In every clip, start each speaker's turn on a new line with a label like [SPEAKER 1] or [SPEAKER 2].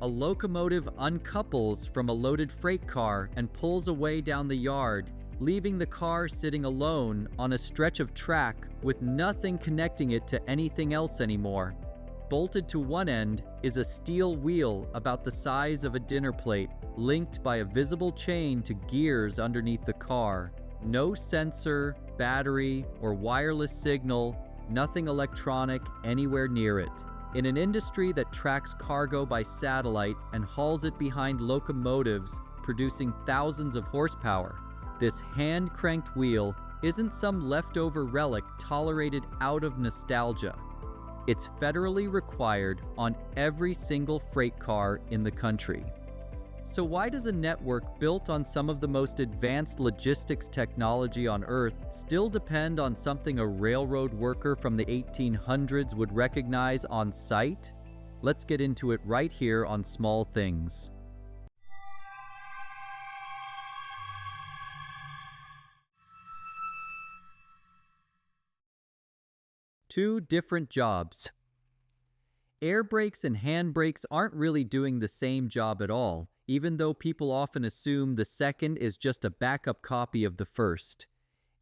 [SPEAKER 1] A locomotive uncouples from a loaded freight car and pulls away down the yard, leaving the car sitting alone on a stretch of track with nothing connecting it to anything else anymore. Bolted to one end is a steel wheel about the size of a dinner plate, linked by a visible chain to gears underneath the car. No sensor, battery, or wireless signal, nothing electronic anywhere near it. In an industry that tracks cargo by satellite and hauls it behind locomotives producing thousands of horsepower, this hand-cranked wheel isn't some leftover relic tolerated out of nostalgia. It's federally required on every single freight car in the country. So why does a network built on some of the most advanced logistics technology on Earth still depend on something a railroad worker from the 1800s would recognize on sight? Let's get into it right here on Small Things. Two different jobs. Air brakes and hand brakes aren't really doing the same job at all, even though people often assume the second is just a backup copy of the first.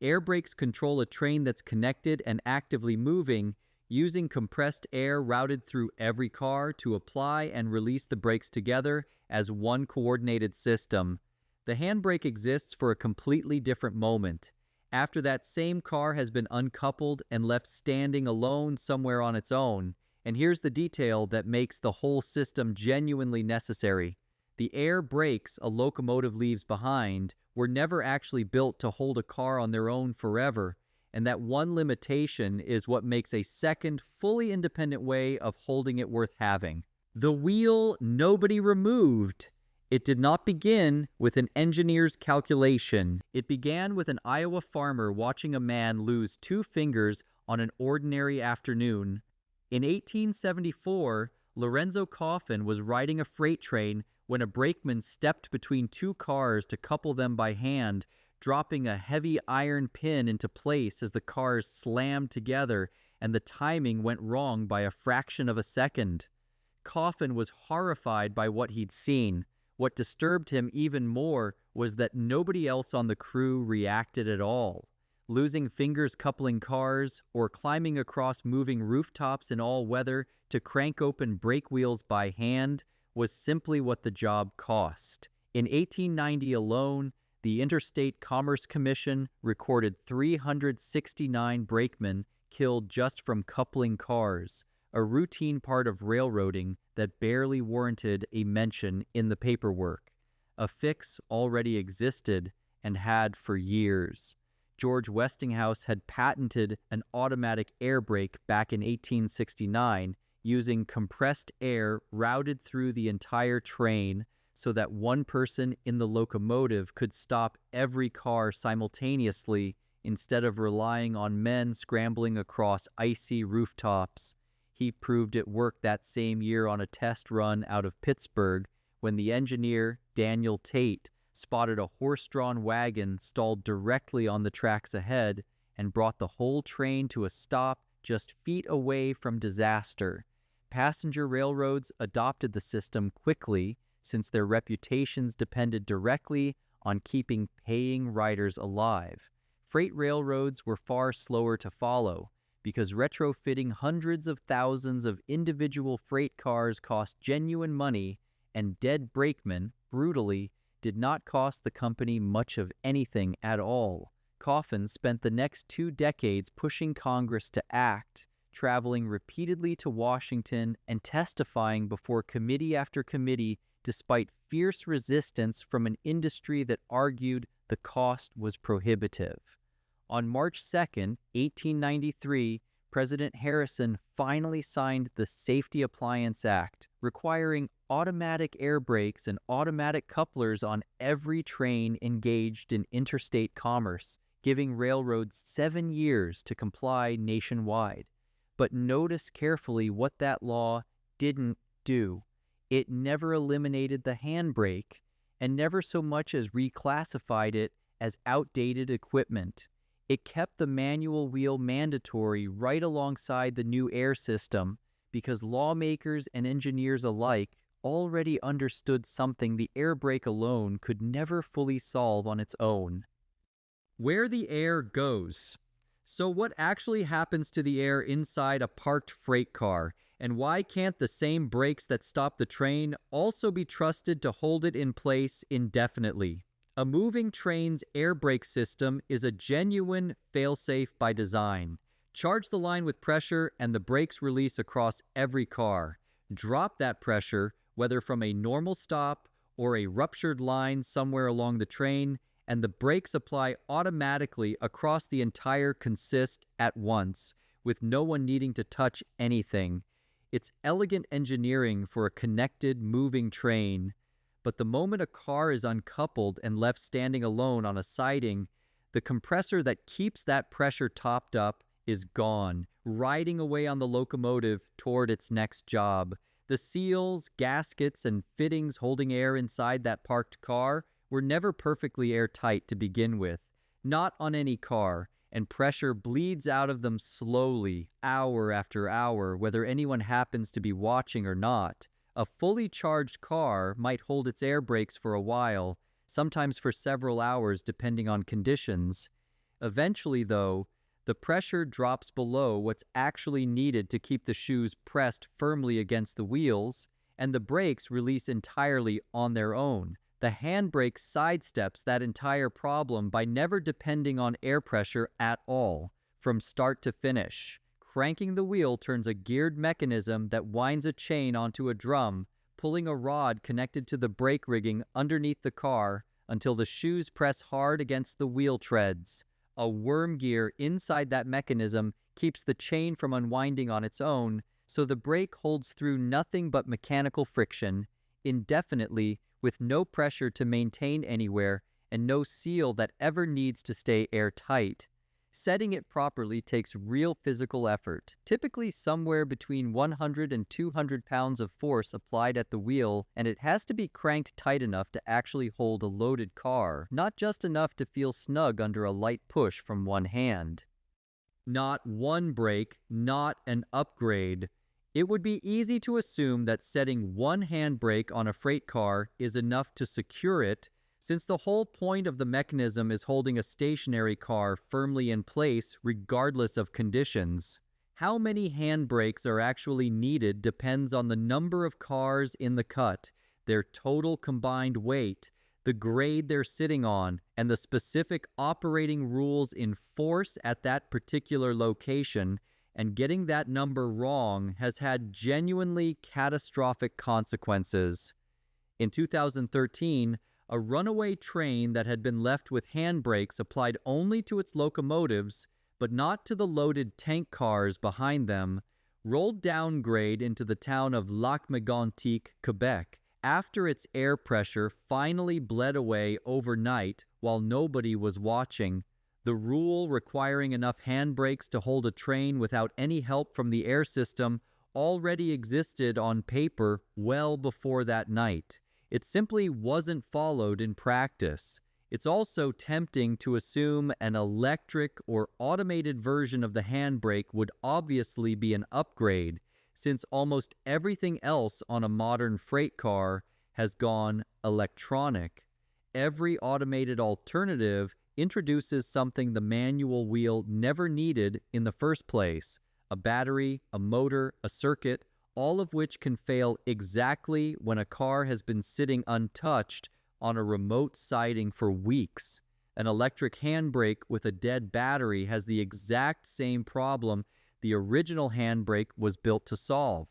[SPEAKER 1] Air brakes control a train that's connected and actively moving, using compressed air routed through every car to apply and release the brakes together as one coordinated system. The handbrake exists for a completely different moment, after that same car has been uncoupled and left standing alone somewhere on its own. And here's the detail that makes the whole system genuinely necessary. The air brakes a locomotive leaves behind were never actually built to hold a car on their own forever, and that one limitation is what makes a second, fully independent way of holding it worth having. The wheel nobody removed. It did not begin with an engineer's calculation. It began with an Iowa farmer watching a man lose 2 fingers on an ordinary afternoon. In 1874, Lorenzo Coffin was riding a freight train when a brakeman stepped between 2 cars to couple them by hand, dropping a heavy iron pin into place as the cars slammed together, and the timing went wrong by a fraction of a second. Coffin was horrified by what he'd seen. What disturbed him even more was that nobody else on the crew reacted at all. Losing fingers coupling cars, or climbing across moving rooftops in all weather to crank open brake wheels by hand, was simply what the job cost. In 1890 alone, the Interstate Commerce Commission recorded 369 brakemen killed just from coupling cars, a routine part of railroading that barely warranted a mention in the paperwork. A fix already existed and had for years. George Westinghouse had patented an automatic air brake back in 1869 using compressed air routed through the entire train so that one person in the locomotive could stop every car simultaneously instead of relying on men scrambling across icy rooftops. He proved it worked that same year on a test run out of Pittsburgh when the engineer, Daniel Tate, spotted a horse-drawn wagon stalled directly on the tracks ahead and brought the whole train to a stop just feet away from disaster. Passenger railroads adopted the system quickly since their reputations depended directly on keeping paying riders alive. Freight railroads were far slower to follow because retrofitting hundreds of thousands of individual freight cars cost genuine money, and dead brakemen, brutally, did not cost the company much of anything at all. Coffin spent the next 2 decades pushing Congress to act, traveling repeatedly to Washington and testifying before committee after committee despite fierce resistance from an industry that argued the cost was prohibitive. On March 2, 1893, President Harrison finally signed the Safety Appliance Act, requiring automatic air brakes and automatic couplers on every train engaged in interstate commerce, giving railroads 7 years to comply nationwide. But notice carefully what that law didn't do. It never eliminated the handbrake and never so much as reclassified it as outdated equipment. It kept the manual wheel mandatory right alongside the new air system because lawmakers and engineers alike already understood something the air brake alone could never fully solve on its own. Where the air goes. So what actually happens to the air inside a parked freight car, and why can't the same brakes that stop the train also be trusted to hold it in place indefinitely? A moving train's air brake system is a genuine failsafe by design. Charge the line with pressure and the brakes release across every car. Drop that pressure, whether from a normal stop or a ruptured line somewhere along the train, and the brakes apply automatically across the entire consist at once, with no one needing to touch anything. It's elegant engineering for a connected, moving train. But the moment a car is uncoupled and left standing alone on a siding, the compressor that keeps that pressure topped up is gone, riding away on the locomotive toward its next job. The seals, gaskets, and fittings holding air inside that parked car were never perfectly airtight to begin with, not on any car, and pressure bleeds out of them slowly, hour after hour, whether anyone happens to be watching or not. A fully charged car might hold its air brakes for a while, sometimes for several hours depending on conditions. Eventually, though, the pressure drops below what's actually needed to keep the shoes pressed firmly against the wheels, and the brakes release entirely on their own. The handbrake sidesteps that entire problem by never depending on air pressure at all, from start to finish. Cranking the wheel turns a geared mechanism that winds a chain onto a drum, pulling a rod connected to the brake rigging underneath the car until the shoes press hard against the wheel treads. A worm gear inside that mechanism keeps the chain from unwinding on its own, so the brake holds through nothing but mechanical friction, indefinitely, with no pressure to maintain anywhere and no seal that ever needs to stay airtight. Setting it properly takes real physical effort, typically somewhere between 100 and 200 pounds of force applied at the wheel, and it has to be cranked tight enough to actually hold a loaded car, not just enough to feel snug under a light push from one hand. Not one brake, not an upgrade. It would be easy to assume that setting one handbrake on a freight car is enough to secure it, since the whole point of the mechanism is holding a stationary car firmly in place regardless of conditions. How many handbrakes are actually needed depends on the number of cars in the cut, their total combined weight, the grade they're sitting on, and the specific operating rules in force at that particular location, and getting that number wrong has had genuinely catastrophic consequences. In 2013, a runaway train that had been left with handbrakes applied only to its locomotives, but not to the loaded tank cars behind them, rolled downgrade into the town of Lac-Mégantic, Quebec, after its air pressure finally bled away overnight while nobody was watching. The rule requiring enough handbrakes to hold a train without any help from the air system already existed on paper well before that night. It simply wasn't followed in practice. It's also tempting to assume an electric or automated version of the handbrake would obviously be an upgrade, since almost everything else on a modern freight car has gone electronic. Every automated alternative introduces something the manual wheel never needed in the first place: a battery, a motor, a circuit, all of which can fail exactly when a car has been sitting untouched on a remote siding for weeks. An electric handbrake with a dead battery has the exact same problem the original handbrake was built to solve.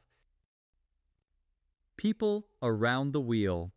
[SPEAKER 1] People around the wheel.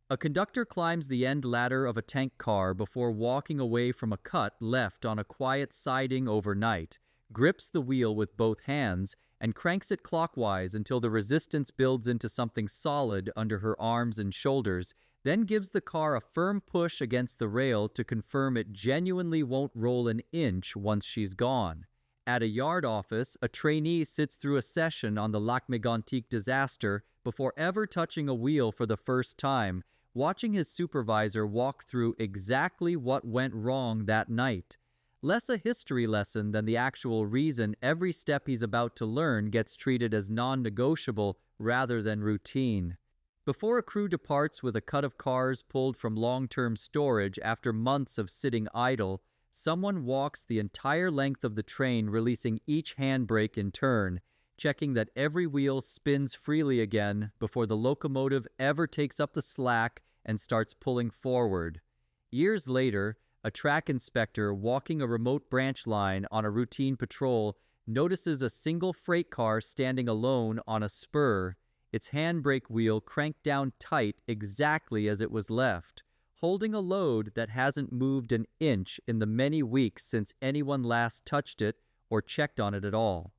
[SPEAKER 1] A conductor climbs the end ladder of a tank car before walking away from a cut left on a quiet siding overnight, grips the wheel with both hands, and cranks it clockwise until the resistance builds into something solid under her arms and shoulders, then gives the car a firm push against the rail to confirm it genuinely won't roll an inch once she's gone. At a yard office, a trainee sits through a session on the Lac-Mégantic disaster before ever touching a wheel for the first time, watching his supervisor walk through exactly what went wrong that night. Less a history lesson than the actual reason every step he's about to learn gets treated as non-negotiable rather than routine. Before a crew departs with a cut of cars pulled from long-term storage after months of sitting idle, someone walks the entire length of the train, releasing each handbrake in turn, checking that every wheel spins freely again before the locomotive ever takes up the slack and starts pulling forward. Years later, a track inspector walking a remote branch line on a routine patrol notices a single freight car standing alone on a spur, its handbrake wheel cranked down tight exactly as it was left, holding a load that hasn't moved an inch in the many weeks since anyone last touched it or checked on it at all.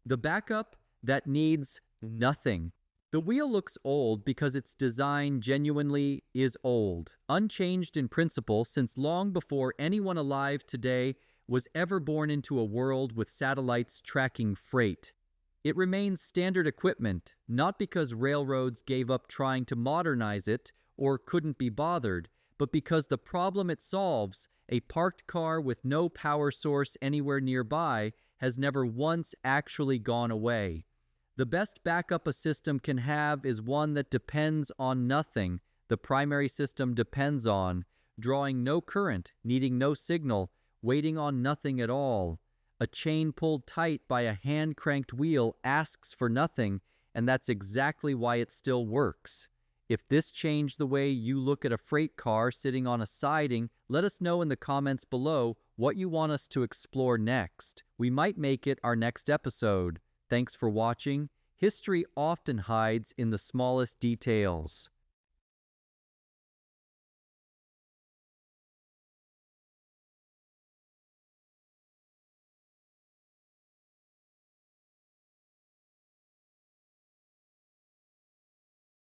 [SPEAKER 1] The backup that needs nothing. The wheel looks old because its design genuinely is old, unchanged in principle since long before anyone alive today was ever born into a world with satellites tracking freight. It remains standard equipment, not because railroads gave up trying to modernize it or couldn't be bothered, but because the problem it solves, a parked car with no power source anywhere nearby, has never once actually gone away. The best backup a system can have is one that depends on nothing the primary system depends on, drawing no current, needing no signal, waiting on nothing at all. A chain pulled tight by a hand-cranked wheel asks for nothing, and that's exactly why it still works. If this changed the way you look at a freight car sitting on a siding, let us know in the comments below what you want us to explore next. We might make it our next episode. Thanks for watching. History often hides in the smallest details.